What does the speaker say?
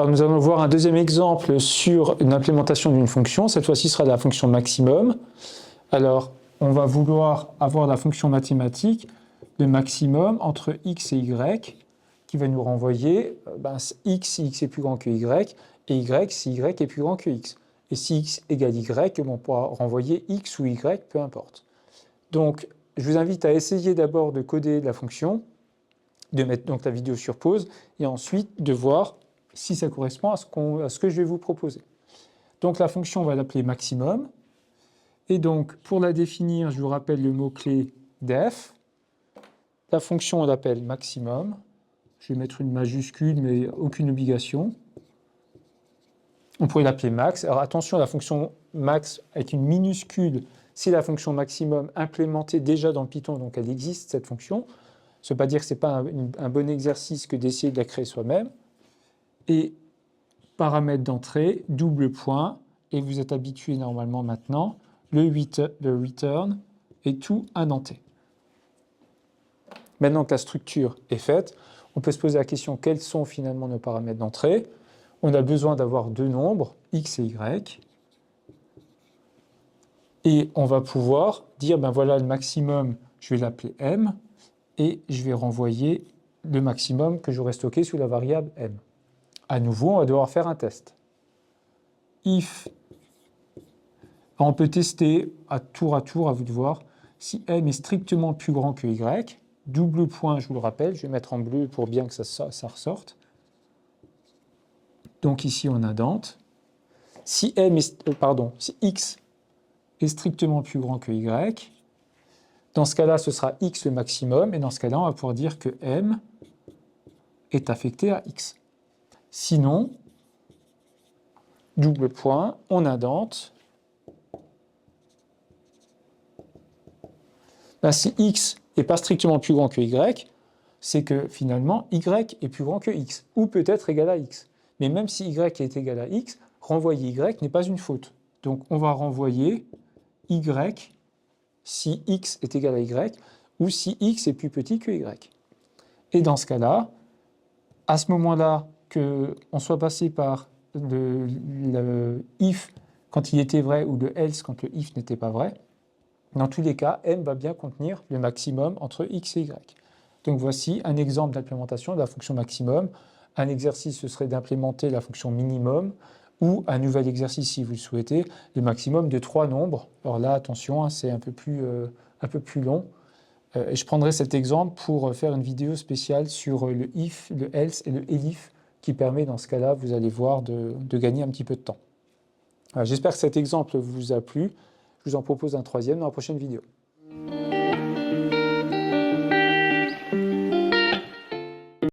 nous allons voir un deuxième exemple sur une implémentation d'une fonction. Cette fois-ci, ce sera la fonction maximum. Alors, on va vouloir avoir la fonction mathématique de maximum entre x et y, qui va nous renvoyer x si x est plus grand que y, et y si y est plus grand que x. Et si x égale y, on pourra renvoyer x ou y, peu importe. Donc, je vous invite à essayer d'abord de coder la fonction, de mettre donc la vidéo sur pause, et ensuite de voir si ça correspond à ce que je vais vous proposer. Donc la fonction, on va l'appeler maximum. Et donc, pour la définir, je vous rappelle le mot-clé def. La fonction, on l'appelle maximum. Je vais mettre une majuscule, mais aucune obligation. On pourrait l'appeler max. Alors attention, la fonction max avec une minuscule, c'est la fonction maximum implémentée déjà dans Python, donc elle existe, cette fonction. Ça ne veut pas dire que ce n'est pas un bon exercice que d'essayer de la créer soi-même. Et paramètre d'entrée, double point, et vous êtes habitué normalement maintenant, le return est tout indenté. Maintenant que la structure est faite, on peut se poser la question quels sont finalement nos paramètres d'entrée. On a besoin d'avoir deux nombres, x et y, et on va pouvoir dire, ben voilà le maximum, je vais l'appeler m, et je vais renvoyer le maximum que j'aurai stocké sous la variable m. À nouveau, on va devoir faire un test. If, on peut tester à tour, à vous de voir, si m est strictement plus grand que y, double point, je vous le rappelle, je vais mettre en bleu pour bien que ça ressorte. Donc ici, on indente. Si si x est strictement plus grand que y, dans ce cas-là, ce sera x le maximum, et dans ce cas-là, on va pouvoir dire que m est affecté à x. Sinon, double point, on indente. Ben, si x n'est pas strictement plus grand que y, c'est que finalement, y est plus grand que x, ou peut-être égal à x. Mais même si y est égal à x, renvoyer y n'est pas une faute. Donc on va renvoyer y si x est égal à y, ou si x est plus petit que y. Et dans ce cas-là, à ce moment-là, qu'on soit passé par le if quand il était vrai ou le else quand le if n'était pas vrai, dans tous les cas, m va bien contenir le maximum entre x et y. Donc voici un exemple d'implémentation de la fonction maximum. Un exercice, ce serait d'implémenter la fonction minimum, ou un nouvel exercice, si vous le souhaitez, le maximum de 3 nombres. Alors là, attention, hein, c'est un peu plus long. Et je prendrai cet exemple pour faire une vidéo spéciale sur le if, le else et le elif, qui permet, dans ce cas-là, vous allez voir, de gagner un petit peu de temps. J'espère que cet exemple vous a plu. Je vous en propose un troisième dans la prochaine vidéo.